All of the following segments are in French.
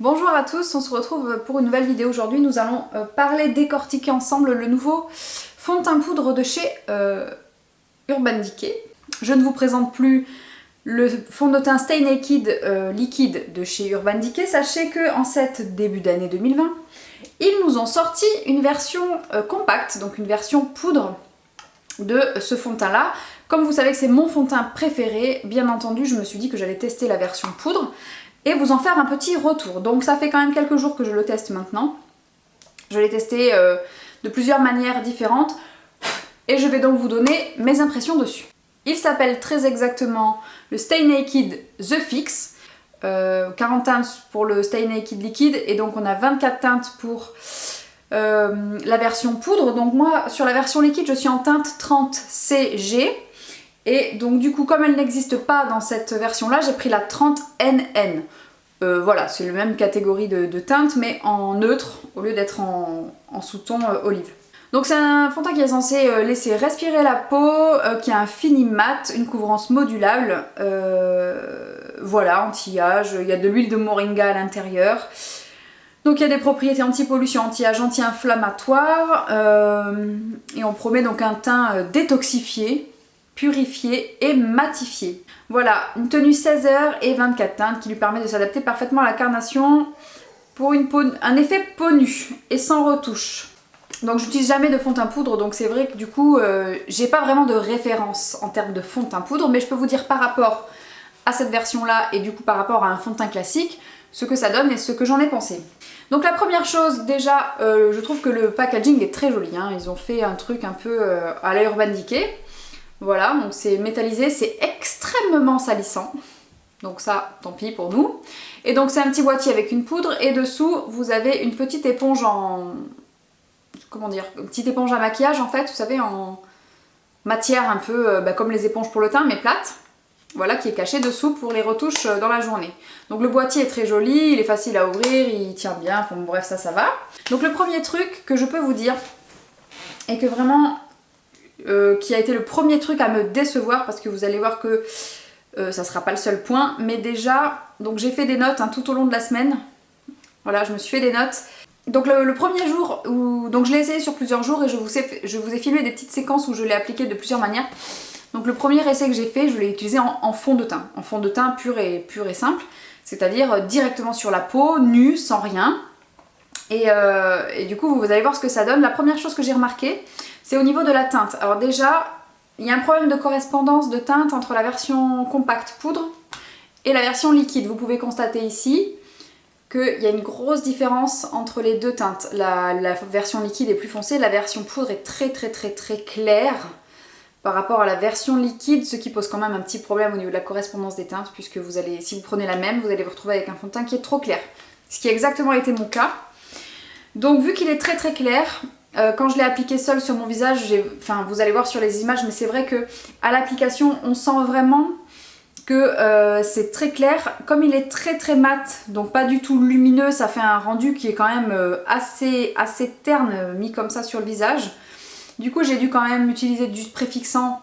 Bonjour à tous, on se retrouve pour une nouvelle vidéo. Aujourd'hui nous allons décortiquer ensemble le nouveau fond de teint poudre de chez Urban Decay. Je ne vous présente plus le fond de teint Stay Naked liquide de chez Urban Decay. Sachez qu'en cette début d'année 2020, ils nous ont sorti une version compacte, donc une version poudre de ce fond de teint là. Comme vous savez que c'est mon fond de teint préféré, bien entendu je me suis dit que j'allais tester la version poudre et vous en faire un petit retour. Donc ça fait quand même quelques jours que je le teste maintenant. Je l'ai testé de plusieurs manières différentes et je vais donc vous donner mes impressions dessus. Il s'appelle très exactement le Stay Naked The Fix. 40 teintes pour le Stay Naked liquide et donc on a 24 teintes pour la version poudre. Donc moi sur la version liquide je suis en teinte 30 CG. Et donc du coup comme elle n'existe pas dans cette version là, j'ai pris la 30 NN. Voilà, c'est la même catégorie de teinte mais en neutre au lieu d'être en sous-ton olive. Donc c'est un fond de teint qui est censé laisser respirer la peau, qui a un fini mat, une couvrance modulable, voilà, anti-âge, il y a de l'huile de moringa à l'intérieur. Donc il y a des propriétés anti-pollution, anti-âge, anti-inflammatoire, et on promet donc un teint détoxifié, purifié et matifié. Voilà, une tenue 16 heures et 24 teintes qui lui permet de s'adapter parfaitement à la carnation pour un effet peau nue et sans retouche. Donc j'utilise jamais de fond de teint poudre, donc c'est vrai que du coup j'ai pas vraiment de référence en termes de fond de teint poudre, mais je peux vous dire par rapport à cette version là et du coup par rapport à un fond de teint classique ce que ça donne et ce que j'en ai pensé. Donc la première chose déjà, je trouve que le packaging est très joli, hein. Ils ont fait un truc un peu à la Urban Decay. Voilà, donc c'est métallisé, c'est extrêmement salissant. Donc ça, tant pis pour nous. Et donc c'est un petit boîtier avec une poudre et dessous vous avez une petite éponge en... comment dire, une petite éponge à maquillage en fait, vous savez, en matière un peu comme les éponges pour le teint mais plate. Voilà, qui est cachée dessous pour les retouches dans la journée. Donc le boîtier est très joli, il est facile à ouvrir, il tient bien, enfin bref ça va. Donc le premier truc que je peux vous dire, et que vraiment... qui a été le premier truc à me décevoir parce que vous allez voir que ça sera pas le seul point, mais déjà donc j'ai fait des notes tout au long de la semaine. Voilà, je me suis fait des notes. Donc le premier jour où donc je l'ai essayé sur plusieurs jours et je vous ai filmé des petites séquences où je l'ai appliqué de plusieurs manières. Donc le premier essai que j'ai fait, je l'ai utilisé en fond de teint pur et simple, c'est-à-dire directement sur la peau, nue, sans rien. Et du coup vous allez voir ce que ça donne. La première chose que j'ai remarqué, c'est au niveau de la teinte. Alors déjà, il y a un problème de correspondance de teinte entre la version compacte poudre et la version liquide. Vous pouvez constater ici qu'il y a une grosse différence entre les deux teintes. La version liquide est plus foncée, la version poudre est très claire par rapport à la version liquide, ce qui pose quand même un petit problème au niveau de la correspondance des teintes, puisque si vous prenez la même, vous allez vous retrouver avec un fond de teint qui est trop clair. Ce qui a exactement été mon cas. Donc vu qu'il est très clair, quand je l'ai appliqué seul sur mon visage, vous allez voir sur les images, mais c'est vrai que à l'application, on sent vraiment que c'est très clair. Comme il est très mat, donc pas du tout lumineux, ça fait un rendu qui est quand même assez terne mis comme ça sur le visage. Du coup, j'ai dû quand même utiliser du spray fixant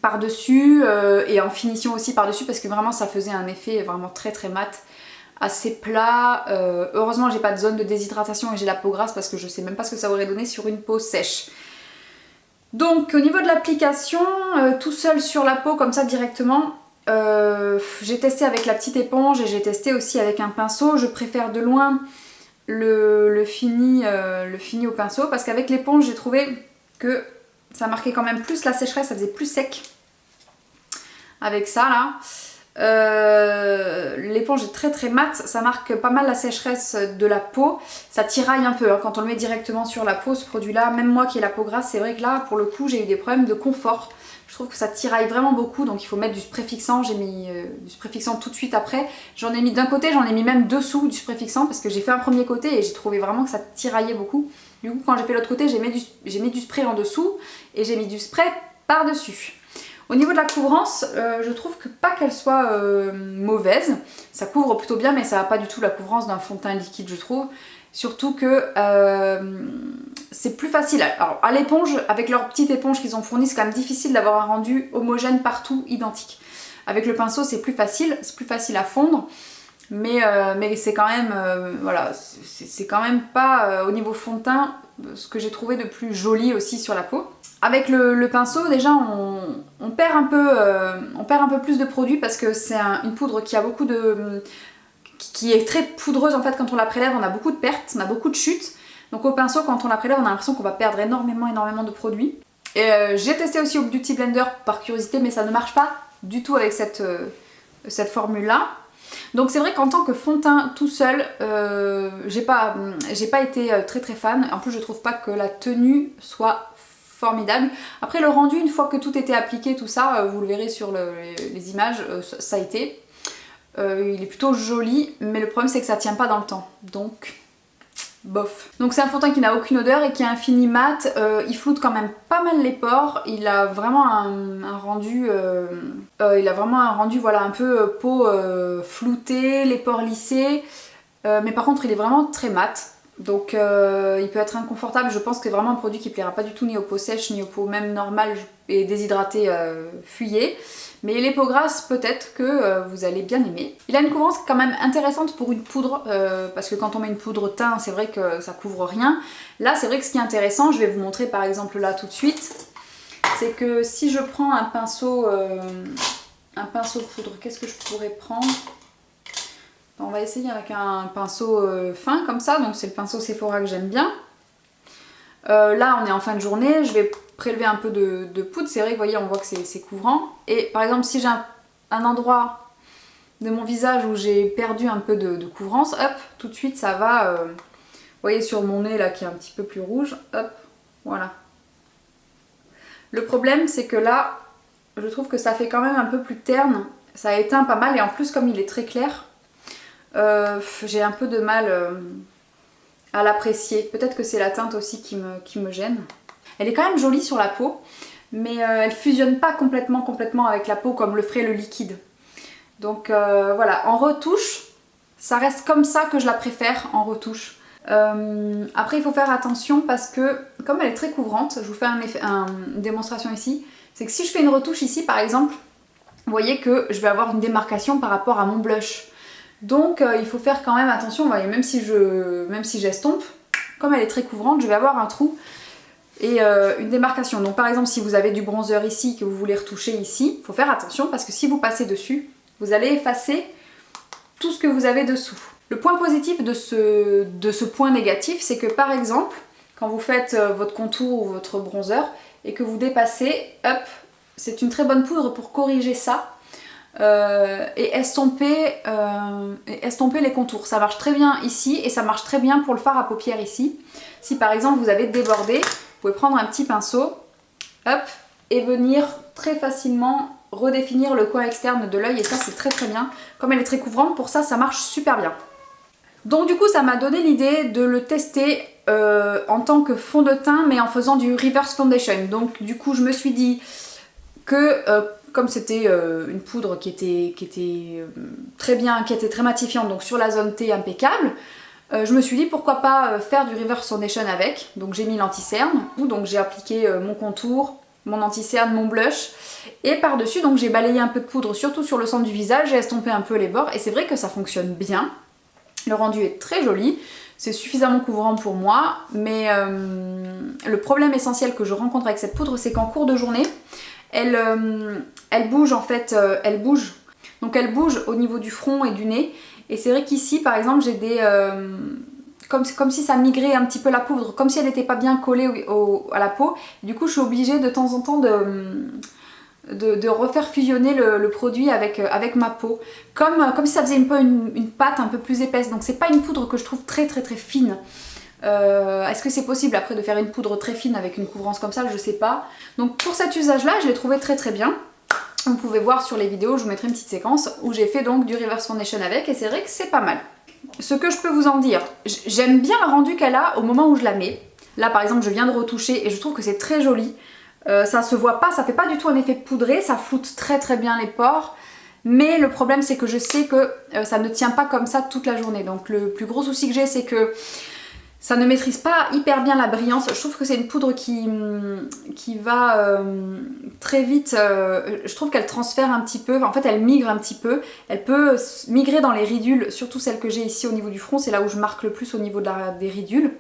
par-dessus et en finition aussi par-dessus parce que vraiment ça faisait un effet vraiment très mat. Assez plat. Heureusement j'ai pas de zone de déshydratation et j'ai la peau grasse parce que je sais même pas ce que ça aurait donné sur une peau sèche. Donc au niveau de l'application, tout seul sur la peau comme ça directement, j'ai testé avec la petite éponge et j'ai testé aussi avec un pinceau. Je préfère de loin le fini au pinceau parce qu'avec l'éponge j'ai trouvé que ça marquait quand même plus la sécheresse, ça faisait plus sec avec ça là. L'éponge est très mat, ça marque pas mal la sécheresse de la peau, ça tiraille un peu quand on le met directement sur la peau ce produit là, même moi qui ai la peau grasse, c'est vrai que là pour le coup j'ai eu des problèmes de confort, je trouve que ça tiraille vraiment beaucoup, donc il faut mettre du spray fixant. J'ai mis du spray fixant tout de suite après, j'en ai mis d'un côté, j'en ai mis même dessous du spray fixant parce que j'ai fait un premier côté et j'ai trouvé vraiment que ça tiraillait beaucoup. Du coup quand j'ai fait l'autre côté j'ai mis du spray en dessous et j'ai mis du spray par dessus. Au niveau de la couvrance, je trouve que pas qu'elle soit mauvaise, ça couvre plutôt bien mais ça n'a pas du tout la couvrance d'un fond de teint liquide je trouve. Surtout que c'est plus facile. Alors à l'éponge, avec leur petite éponge qu'ils ont fournie, c'est quand même difficile d'avoir un rendu homogène partout, identique. Avec le pinceau c'est plus facile à fondre. mais c'est quand même, voilà, c'est quand même pas au niveau fond de teint ce que j'ai trouvé de plus joli aussi sur la peau. Avec le pinceau, déjà on perd un peu plus de produit parce que c'est une poudre qui a beaucoup de... qui est très poudreuse en fait. Quand on la prélève, on a beaucoup de pertes, on a beaucoup de chutes. Donc au pinceau, quand on la prélève, on a l'impression qu'on va perdre énormément de produit. Et j'ai testé aussi au Beauty Blender par curiosité, mais ça ne marche pas du tout avec cette formule là. Donc c'est vrai qu'en tant que fond de teint tout seul, j'ai pas été très fan. En plus je trouve pas que la tenue soit formidable. Après le rendu, une fois que tout était appliqué, tout ça, vous le verrez sur les images, ça a été. Il est plutôt joli, mais le problème c'est que ça tient pas dans le temps. Donc bof. Donc c'est un fond de teint qui n'a aucune odeur et qui est un fini mat. Il floute quand même pas mal les pores. Il a vraiment un rendu, voilà, un peu peau floutée, les pores lissés. Mais par contre il est vraiment très mat. Donc il peut être inconfortable. Je pense que c'est vraiment un produit qui plaira pas du tout ni aux peaux sèches ni aux peaux même normales et déshydratées fuyées. Mais les peaux grasses, peut-être que vous allez bien aimer. Il a une couvrance quand même intéressante pour une poudre, parce que quand on met une poudre teint, c'est vrai que ça couvre rien. Là, c'est vrai que ce qui est intéressant, je vais vous montrer par exemple là tout de suite, c'est que si je prends un pinceau de poudre, qu'est-ce que je pourrais prendre? On va essayer avec un pinceau fin comme ça, donc c'est le pinceau Sephora que j'aime bien. Là on est en fin de journée, je vais prélever un peu de poudre, c'est vrai que vous voyez on voit que c'est couvrant. Et par exemple si j'ai un endroit de mon visage où j'ai perdu un peu de couvrance, hop, tout de suite ça va, vous voyez sur mon nez là qui est un petit peu plus rouge, hop, voilà. Le problème c'est que là, je trouve que ça fait quand même un peu plus terne, ça éteint pas mal et en plus comme il est très clair, j'ai un peu de mal... à l'apprécier. Peut-être que c'est la teinte aussi qui me gêne. Elle est quand même jolie sur la peau, mais elle fusionne pas complètement avec la peau comme le ferait le liquide. Donc voilà, en retouche, ça reste comme ça que je la préfère en retouche. Après il faut faire attention parce que comme elle est très couvrante, je vous fais une démonstration ici, c'est que si je fais une retouche ici par exemple, vous voyez que je vais avoir une démarcation par rapport à mon blush. Donc il faut faire quand même attention, vous voyez, même si j'estompe, comme elle est très couvrante, je vais avoir un trou et une démarcation. Donc par exemple si vous avez du bronzer ici, que vous voulez retoucher ici, il faut faire attention parce que si vous passez dessus, vous allez effacer tout ce que vous avez dessous. Le point positif de ce point négatif, c'est que par exemple, quand vous faites votre contour ou votre bronzer et que vous dépassez, hop, c'est une très bonne poudre pour corriger ça. Et estomper les contours. Ça marche très bien ici et ça marche très bien pour le fard à paupières ici. Si par exemple vous avez débordé, vous pouvez prendre un petit pinceau, hop, et venir très facilement redéfinir le coin externe de l'œil et ça c'est très bien. Comme elle est très couvrante, pour ça, ça marche super bien. Donc du coup ça m'a donné l'idée de le tester en tant que fond de teint mais en faisant du reverse foundation. Donc du coup je me suis dit que comme c'était une poudre qui était très bien, qui était très matifiante, donc sur la zone T impeccable, je me suis dit pourquoi pas faire du reverse foundation avec. Donc j'ai mis l'anti-cerne, donc j'ai appliqué mon contour, mon anti-cerne, mon blush, et par-dessus donc j'ai balayé un peu de poudre, surtout sur le centre du visage, j'ai estompé un peu les bords, et c'est vrai que ça fonctionne bien. Le rendu est très joli, c'est suffisamment couvrant pour moi, mais le problème essentiel que je rencontre avec cette poudre, c'est qu'en cours de journée, elle bouge en fait, elle bouge. Donc elle bouge au niveau du front et du nez. Et c'est vrai qu'ici par exemple j'ai des... comme si ça migrait un petit peu la poudre, comme si elle n'était pas bien collée à la peau. Du coup je suis obligée de temps en temps de refaire fusionner le produit avec ma peau. Comme si ça faisait un peu une pâte un peu plus épaisse. Donc c'est pas une poudre que je trouve très fine. Est-ce que c'est possible après de faire une poudre très fine avec une couvrance comme ça? Je sais pas. Donc pour cet usage là je l'ai trouvé très bien. Vous pouvez voir sur les vidéos, je vous mettrai une petite séquence où j'ai fait donc du reverse foundation avec et c'est vrai que c'est pas mal. Ce que je peux vous en dire, j'aime bien le rendu qu'elle a au moment où je la mets. Là par exemple je viens de retoucher et je trouve que c'est très joli. Ça se voit pas, ça fait pas du tout un effet poudré, ça floute très bien les pores. Mais le problème c'est que je sais que ça ne tient pas comme ça toute la journée. Donc le plus gros souci que j'ai c'est que Ça ne maîtrise pas hyper bien la brillance. Je trouve que c'est une poudre qui va très vite. Je trouve qu'elle transfère un petit peu. En fait, elle migre un petit peu. Elle peut migrer dans les ridules, surtout celle que j'ai ici au niveau du front. C'est là où je marque le plus au niveau des ridules.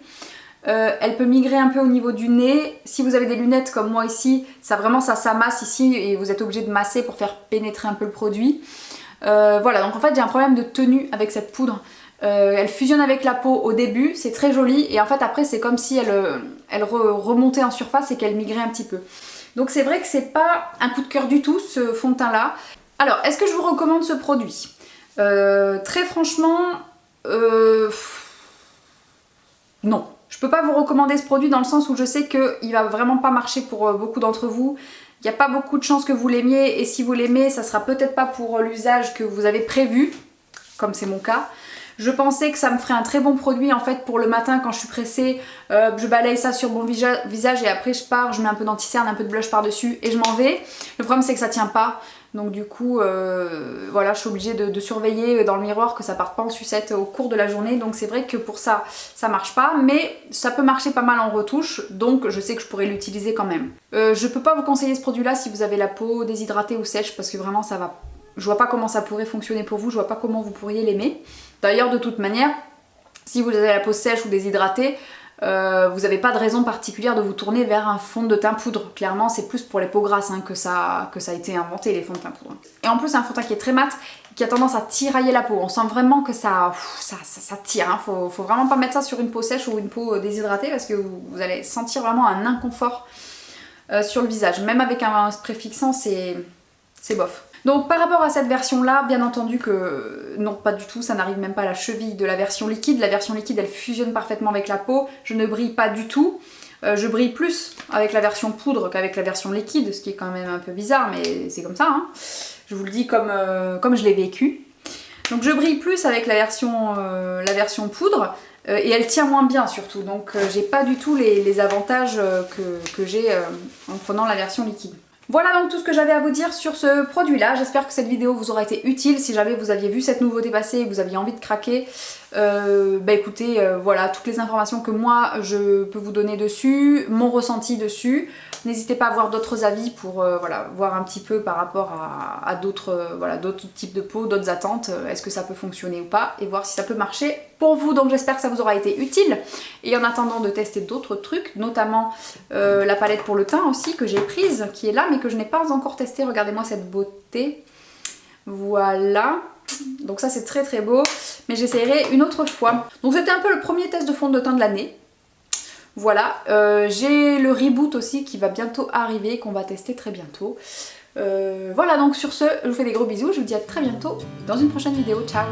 Elle peut migrer un peu au niveau du nez. Si vous avez des lunettes comme moi ici, ça s'amasse ici et vous êtes obligé de masser pour faire pénétrer un peu le produit. Voilà, donc en fait j'ai un problème de tenue avec cette poudre. Elle fusionne avec la peau au début, c'est très joli, et en fait après c'est comme si elle remontait en surface et qu'elle migrait un petit peu. Donc c'est vrai que c'est pas un coup de cœur du tout ce fond de teint là. Alors est-ce que je vous recommande ce produit? Très franchement, non. Je peux pas vous recommander ce produit dans le sens où je sais qu'il va vraiment pas marcher pour beaucoup d'entre vous. Il n'y a pas beaucoup de chances que vous l'aimiez, et si vous l'aimez, ça sera peut-être pas pour l'usage que vous avez prévu, comme c'est mon cas. Je pensais que ça me ferait un très bon produit en fait pour le matin quand je suis pressée. Je balaye ça sur mon visage et après je pars, je mets un peu d'anti-cerne, un peu de blush par-dessus et je m'en vais. Le problème c'est que ça tient pas. Donc du coup, voilà, je suis obligée de surveiller dans le miroir que ça parte pas en sucette au cours de la journée. Donc c'est vrai que pour ça, ça marche pas. Mais ça peut marcher pas mal en retouche. Donc je sais que je pourrais l'utiliser quand même. Je peux pas vous conseiller ce produit-là si vous avez la peau déshydratée ou sèche parce que vraiment ça va... Je vois pas comment ça pourrait fonctionner pour vous, je vois pas comment vous pourriez l'aimer. D'ailleurs, de toute manière, si vous avez la peau sèche ou déshydratée, vous n'avez pas de raison particulière de vous tourner vers un fond de teint poudre. Clairement, c'est plus pour les peaux grasses hein, que ça a été inventé, les fonds de teint poudre. Et en plus, un fond de teint qui est très mat, qui a tendance à tirailler la peau. On sent vraiment que ça tire. Hein. Faut vraiment pas mettre ça sur une peau sèche ou une peau déshydratée parce que vous allez sentir vraiment un inconfort sur le visage. Même avec un spray fixant, c'est bof. Donc par rapport à cette version là, bien entendu que non, pas du tout, ça n'arrive même pas à la cheville de la version liquide. La version liquide elle fusionne parfaitement avec la peau, je ne brille pas du tout. Je brille plus avec la version poudre qu'avec la version liquide, ce qui est quand même un peu bizarre mais c'est comme ça hein. Je vous le dis comme je l'ai vécu. Donc je brille plus avec la version poudre et elle tient moins bien surtout, donc j'ai pas du tout les avantages que j'ai en prenant la version liquide. Voilà donc tout ce que j'avais à vous dire sur ce produit là, j'espère que cette vidéo vous aura été utile. Si jamais vous aviez vu cette nouveauté passer et que vous aviez envie de craquer, bah écoutez, voilà toutes les informations que moi je peux vous donner dessus, mon ressenti dessus. N'hésitez pas à voir d'autres avis pour voilà, voir un petit peu par rapport à d'autres voilà, types de peau, d'autres attentes, est-ce que ça peut fonctionner ou pas, et voir si ça peut marcher pour vous. Donc j'espère que ça vous aura été utile, et en attendant de tester d'autres trucs, notamment la palette pour le teint aussi que j'ai prise, qui est là mais que je n'ai pas encore testée. Regardez-moi cette beauté, voilà. Donc ça c'est très très beau, mais j'essaierai une autre fois. Donc c'était un peu le premier test de fond de teint de l'année. Voilà, j'ai le reboot aussi qui va bientôt arriver, qu'on va tester très bientôt. Voilà, donc sur ce, je vous fais des gros bisous, je vous dis à très bientôt dans une prochaine vidéo, ciao!